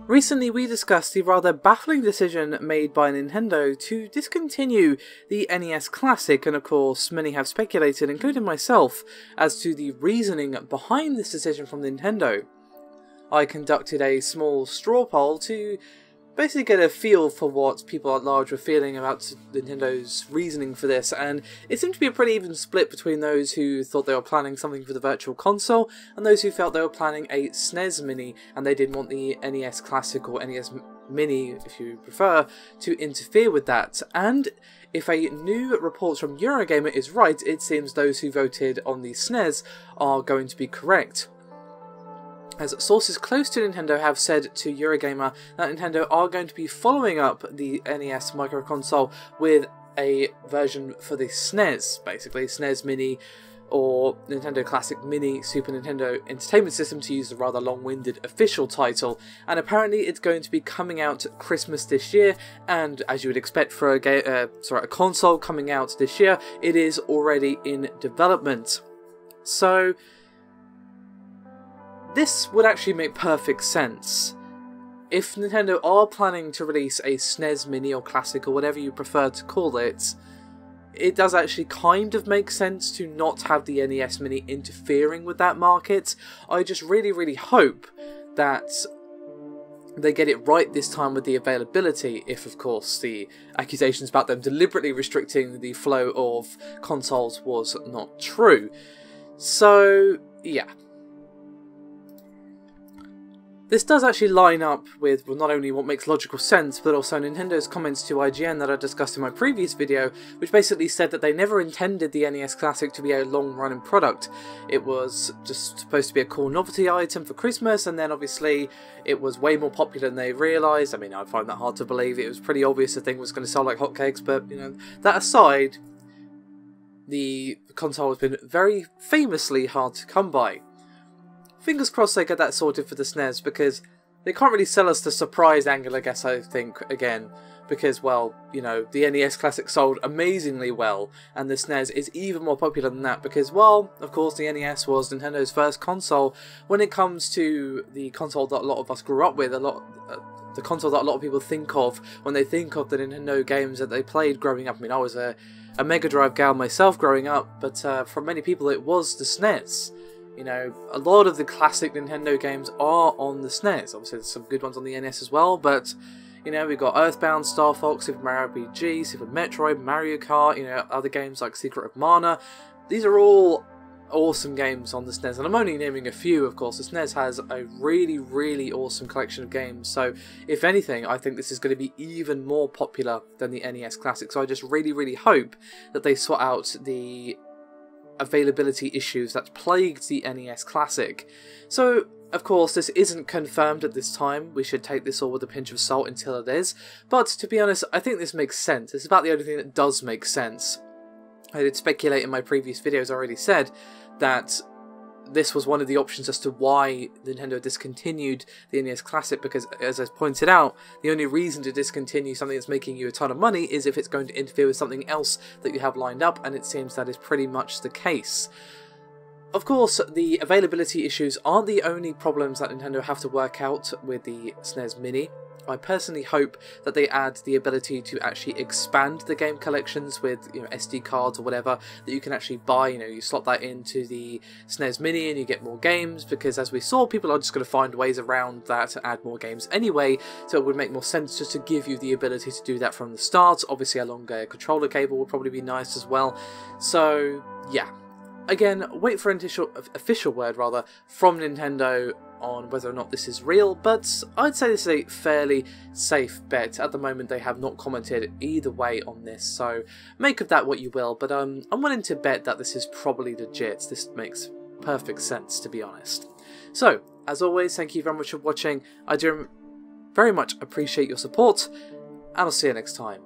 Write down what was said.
Recently we discussed the rather baffling decision made by Nintendo to discontinue the NES Classic, and of course many have speculated, including myself, as to the reasoning behind this decision from Nintendo. I conducted a small straw poll to basically get a feel for what people at large were feeling about Nintendo's reasoning for this, and it seemed to be a pretty even split between those who thought they were planning something for the Virtual Console and those who felt they were planning a SNES Mini and they didn't want the NES Classic or NES Mini, if you prefer, to interfere with that. And if a new report from Eurogamer is right, it seems those who voted on the SNES are going to be correct, as sources close to Nintendo have said to Eurogamer that Nintendo are going to be following up the NES microconsole with a version for the SNES, basically SNES Mini or Nintendo Classic Mini Super Nintendo Entertainment System, to use the rather long-winded official title, and apparently it's going to be coming out Christmas this year, and as you would expect for a console coming out this year, it is already in development. So this would actually make perfect sense. If Nintendo are planning to release a SNES Mini or Classic or whatever you prefer to call it, it does actually kind of make sense to not have the NES Mini interfering with that market. I just really hope that they get it right this time with the availability, if of course the accusations about them deliberately restricting the flow of consoles was not true. So yeah. This does actually line up with not only what makes logical sense, but also Nintendo's comments to IGN that I discussed in my previous video, which basically said that they never intended the NES Classic to be a long-running product. It was just supposed to be a cool novelty item for Christmas, and then obviously it was way more popular than they realised. I mean, I find that hard to believe. It was pretty obvious the thing was going to sell like hotcakes, but, you know, that aside, the console has been very famously hard to come by. Fingers crossed they get that sorted for the SNES, because they can't really sell us the surprise angle, I guess, I think, again, because, well, you know, the NES Classic sold amazingly well, and the SNES is even more popular than that, because, well, of course, the NES was Nintendo's first console. When it comes to the console that a lot of us grew up with, the console that a lot of people think of when they think of the Nintendo games that they played growing up. I mean, I was a Mega Drive gal myself growing up, but for many people it was the SNES. You know, a lot of the classic Nintendo games are on the SNES. Obviously, there's some good ones on the NES as well, but, you know, we've got Earthbound, Star Fox, Super Mario RPG, Super Metroid, Mario Kart, you know, other games like Secret of Mana. These are all awesome games on the SNES, and I'm only naming a few, of course. The SNES has a really awesome collection of games, so if anything, I think this is going to be even more popular than the NES Classic, so I just really hope that they sort out the availability issues that plagued the NES Classic. So, of course, this isn't confirmed at this time. We should take this all with a pinch of salt until it is. But, to be honest, I think this makes sense. It's about the only thing that does make sense. I did speculate in my previous videos, I already said that this was one of the options as to why Nintendo discontinued the NES Classic, because, as I pointed out, the only reason to discontinue something that's making you a ton of money is if it's going to interfere with something else that you have lined up, and it seems that is pretty much the case. Of course, the availability issues aren't the only problems that Nintendo have to work out with the SNES Mini. I personally hope that they add the ability to actually expand the game collections with, you know, SD cards or whatever that you can actually buy. You know, you slot that into the SNES Mini and you get more games, because as we saw, people are just going to find ways around that to add more games anyway, so it would make more sense just to give you the ability to do that from the start. Obviously a longer controller cable would probably be nice as well. So yeah, again, wait for an official word from Nintendo on whether or not this is real, but I'd say this is a fairly safe bet. At the moment they have not commented either way on this, so make of that what you will, but I'm willing to bet that this is probably legit. This makes perfect sense, to be honest. So, as always, thank you very much for watching. I do very much appreciate your support, and I'll see you next time.